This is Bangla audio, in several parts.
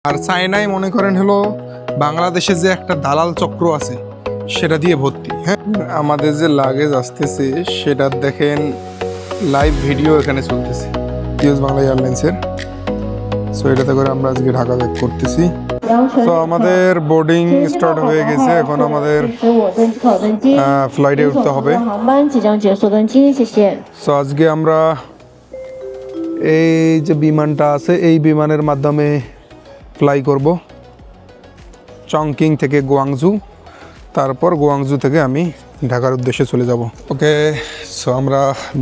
আর চায়নায় মনে করেন হলো বাংলাদেশে যে একটা দালাল চক্র আছে সেটা দিয়ে ভর্তি। হ্যাঁ, আমাদের যে লাগেজ আসতেছে সেটা দেখেন লাইভ ভিডিও এখানে চলতেছে ইউএস বাংলা এয়ারলাইন্সের। সো এটাতে করে আমরা আজকে ঢাকা ব্যাক করতেছি। তো আমাদের বোর্ডিং স্টার্ট হয়ে গেছে, এখন আমাদের ফ্লাইটে উঠতে হবে। সো আজকে আমরা এই যে বিমানটা আছে এই বিমানের মাধ্যমে ফ্লাই করব চংকিং থেকে গুয়াংজু, তারপর গুয়াংজু থেকে আমি ঢাকার উদ্দেশ্যে চলে যাব। ওকে, সো আমরা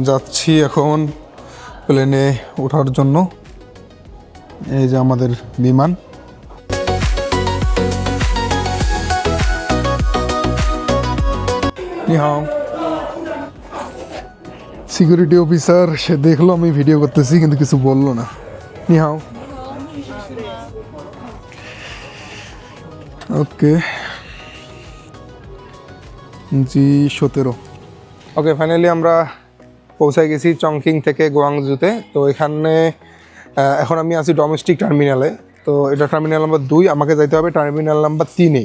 যাচ্ছি এখন প্লেনে ওঠার জন্য। এই যে আমাদের বিমান। সিকিউরিটি অফিসার সে দেখলো আমি ভিডিও করতেছি কিন্তু কিছু বললো না। নিহাও। ওকে, G17। ওকে, ফাইনালি আমরা পৌঁছায় গেছি চংকিং থেকে গুয়াংজুতে। তো এখানে এখন আমি আছি ডোমেস্টিক টার্মিনালে। তো এটা টার্মিনাল নাম্বার 2, আমাকে যাইতে হবে টার্মিনাল নাম্বার 3-এ।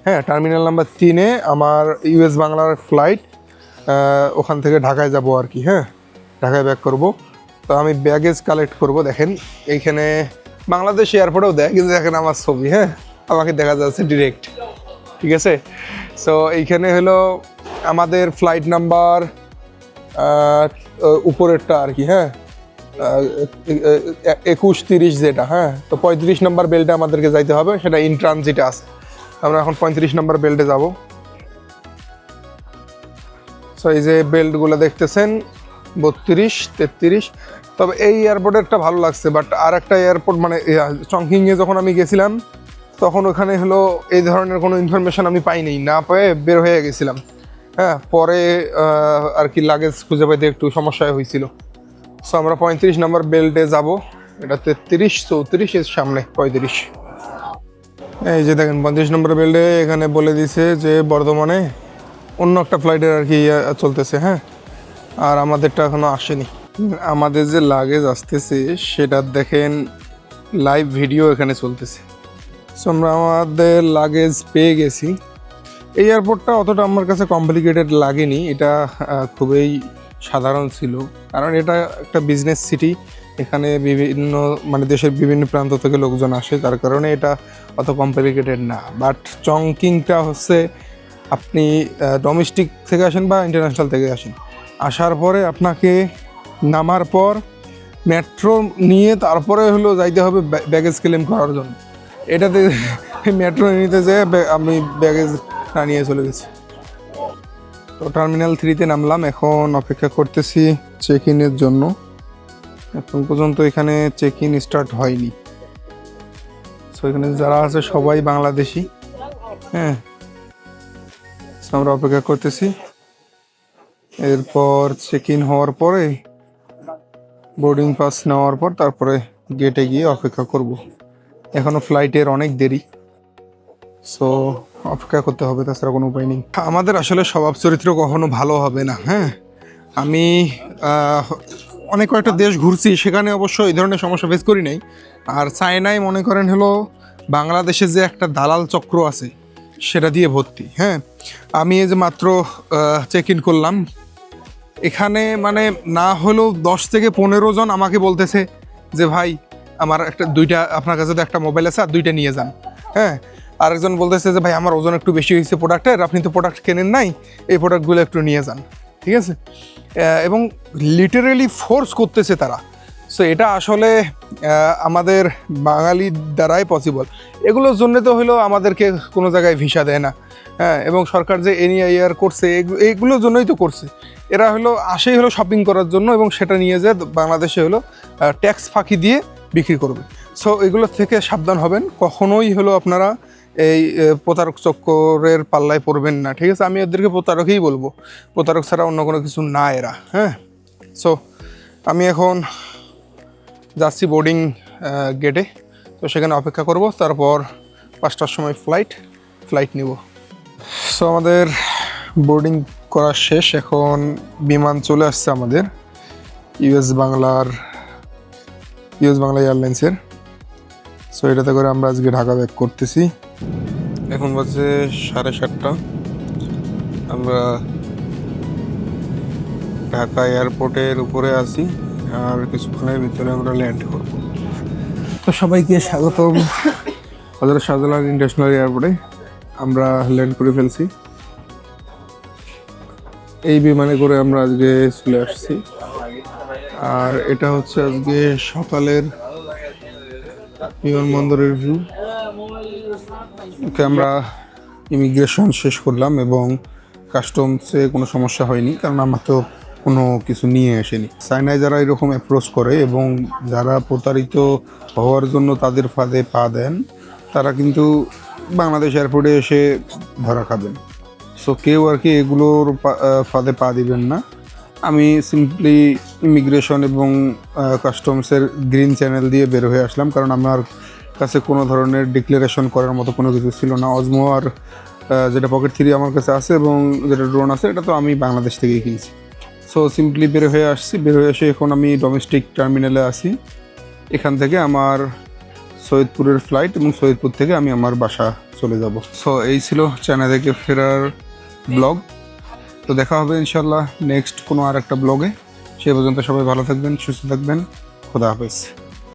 হ্যাঁ, টার্মিনাল নাম্বার 3-এ আমার ইউএস বাংলার ফ্লাইট, ওখান থেকে ঢাকায় যাব আর কি। হ্যাঁ, ঢাকায় ব্যাক করব। তো আমি ব্যাগেজ কালেক্ট করব। দেখেন এইখানে বাংলাদেশ এয়ারপোর্টেও দেয়, কিন্তু দেখেন আমার ছবি, হ্যাঁ আমাকে দেখা যাচ্ছে ডিরেক্ট, ঠিক আছে। সো এইখানে হলো আমাদের ফ্লাইট নাম্বার উপরেরটা আর কি। হ্যাঁ, 2130 যেটা। হ্যাঁ, তো 35 নম্বর বেল্টে আমাদেরকে যাইতে হবে, সেটা ইন ট্রানজিটে আছে। আমরা এখন 35 নম্বর বেল্টে যাব। সো এই যে বেল্টগুলো দেখতেছেন 32, 33। তবে এই এয়ারপোর্টেরটা ভালো লাগছে, বাট আর একটা এয়ারপোর্ট মানে চংকিংয়ে যখন আমি গেছিলাম তখন ওখানে হলো এই ধরনের কোনো ইনফরমেশন আমি পাইনি, না পেয়ে বের হয়ে গেছিলাম। হ্যাঁ, পরে আর কি লাগেজ খুঁজে পাইতে একটু সমস্যা হয়েছিল। সো আমরা 35 নম্বর বেল্টে যাব। এটা 33, 34 এর সামনে 35। এই যে দেখেন 35 নম্বর বেল্টে এখানে বলে দিছে যে বর্ধমানে অন্য একটা ফ্লাইটের আর কি চলতেছে। হ্যাঁ, আর আমাদেরটা এখনো আসেনি। আমাদের যে লাগেজ আসতেছে সেটা দেখেন লাইভ ভিডিও এখানে চলতেছে। সো আমরা আমাদের লাগেজ পেয়ে গেছি। এই এয়ারপোর্টটা অতটা আমার কাছে কমপ্লিকেটেড লাগেনি, এটা খুবই সাধারণ ছিল, কারণ এটা একটা বিজনেস সিটি। এখানে বিভিন্ন মানে দেশের বিভিন্ন প্রান্ত থেকে লোকজন আসে, তার কারণে এটা অত কমপ্লিকেটেড না। বাট চংকিংটা হচ্ছে আপনি ডোমেস্টিক থেকে আসেন বা ইন্টারন্যাশনাল থেকে আসেন, আসার পরে আপনাকে নামার পর মেট্রো নিয়ে তারপরে হলো যাইতে হবে ব্যাগেজ ক্লেম করার জন্য। এটাতে মেট্রো নিতে যেয়ে আমি ব্যাগেজ না নিয়ে চলে গেছি। তো টার্মিনাল 3-তে নামলাম, এখন অপেক্ষা করতেছি চেক ইনের জন্য। এখন পর্যন্ত এখানে চেক ইন স্টার্ট হয়নি। সো এখানে যারা আছে সবাই বাংলাদেশি। হ্যাঁ, আমরা অপেক্ষা করতেছি। এরপর চেক ইন হওয়ার পরে বোর্ডিং পাস নেওয়ার পর তারপরে গেটে গিয়ে অপেক্ষা করব। এখনো ফ্লাইটের অনেক দেরি, সো অপেক্ষা করতে হবে, তাছাড়া কোনো উপায় নেই। আমাদের আসলে স্বভাব চরিত্র কখনো ভালো হবে না। হ্যাঁ, আমি অনেক কয়েকটা দেশ ঘুরছি, সেখানে অবশ্য এই ধরনের সমস্যা ফেস করি নাই। আর চায়নায় মনে করেন হলো বাংলাদেশে যে একটা দালাল চক্র আছে সেটা দিয়ে ভর্তি। হ্যাঁ, আমি এই যে মাত্র চেক ইন করলাম, এখানে মানে না হলেও 10 থেকে 15 জন আমাকে বলতেছে যে ভাই আমার দুইটা আপনার কাছে তো একটা মোবাইল আছে আর 2টা নিয়ে যান। হ্যাঁ, আরেকজন বলতেছে যে ভাই আমার ওজন একটু বেশি হয়েছে প্রোডাক্টের, আপনি তো প্রোডাক্ট কেনেন নাই, এই প্রোডাক্টগুলো একটু নিয়ে যান, ঠিক আছে। এবং লিটারেলি ফোর্স করতেছে তারা। সো এটা আসলে আমাদের বাঙালির দ্বারাই পসিবল। এগুলোর জন্য তো হলো আমাদেরকে কোনো জায়গায় ভিসা দেয় না। হ্যাঁ, এবং সরকার যে এনআইআর করছে এইগুলোর জন্যই তো করছে। এরা হলো আসেই হলো শপিং করার জন্য, এবং সেটা নিয়ে যে বাংলাদেশে হলো ট্যাক্স ফাঁকি দিয়ে বিক্রি করবে। সো এগুলো থেকে সাবধান হবেন, কখনোই হলো আপনারা এই প্রতারক চক্করের পাল্লায় পড়বেন না, ঠিক আছে। আমি এদেরকে প্রতারকই বলবো, প্রতারক ছাড়া অন্য কোনো কিছু না এরা। হ্যাঁ, সো আমি এখন যাচ্ছি বোর্ডিং গেটে। তো সেখানে অপেক্ষা করব, তারপর 5টার সময় ফ্লাইট নিব। সো আমাদের বোর্ডিং করা শেষ, এখন বিমান চলে আসছে আমাদের ইউএস বাংলা এয়ারলাইন্সের। সো এটাতে করে আমরা আজকে ঢাকা ব্যাক করতেছি। এখন বাজে 7:30। আমরা ঢাকা এয়ারপোর্টের উপরে আছি, আর কিছুক্ষণের ভিতরে আমরা ল্যান্ড করব। তো সবাইকে স্বাগতম হযরত শাহজালাল ইন্টারন্যাশনাল এয়ারপোর্টে। আমরা ল্যান্ড করে ফেলছি। এই বিমানে করে আমরা আজকে চলে আসছি। আর এটা হচ্ছে আজকে সকালের বিমানবন্দরের ভিউ। আমরা ইমিগ্রেশন শেষ করলাম এবং কাস্টমসে কোনো সমস্যা হয়নি, কারণ আমরা তো কোনো কিছু নিয়ে আসিনি। চায়নায় যারা এরকম অ্যাপ্রোচ করে এবং যারা প্রতারিত হওয়ার জন্য তাদের ফাঁদে পা দেন, তারা কিন্তু বাংলাদেশ এয়ারপোর্টে এসে ধরা খাবেন। সো কেউ আর কি এগুলোর ফাঁদে পা দিবেন না। আমি সিম্পলি ইমিগ্রেশন এবং কাস্টমসের গ্রিন চ্যানেল দিয়ে বের হয়ে আসলাম, কারণ আমার কাছে কোনো ধরনের ডিক্লারেশন করার মতো কোনো কিছু ছিল না। অজমো আর যেটা পকেট 3 আমার কাছে আছে এবং যেটা ড্রোন আছে, এটা তো আমি বাংলাদেশ থেকেই কিনছি। সো সিম্পলি বের হয়ে আসছি। বের হয়ে এসে এখন আমি ডোমেস্টিক টার্মিনালে আছি। এখান থেকে আমার সৈয়দপুরের ফ্লাইট এবং সৈয়দপুর থেকে আমি আমার বাসা চলে যাব। সো এই ছিল চায়না থেকে ফেরার ব্লগ। তো দেখা হবে ইনশাল্লাহ নেক্সট কোনো আর একটা ব্লগে। সে পর্যন্ত সবাই ভালো থাকবেন, সুস্থ থাকবেন। খোদা হাফেজ।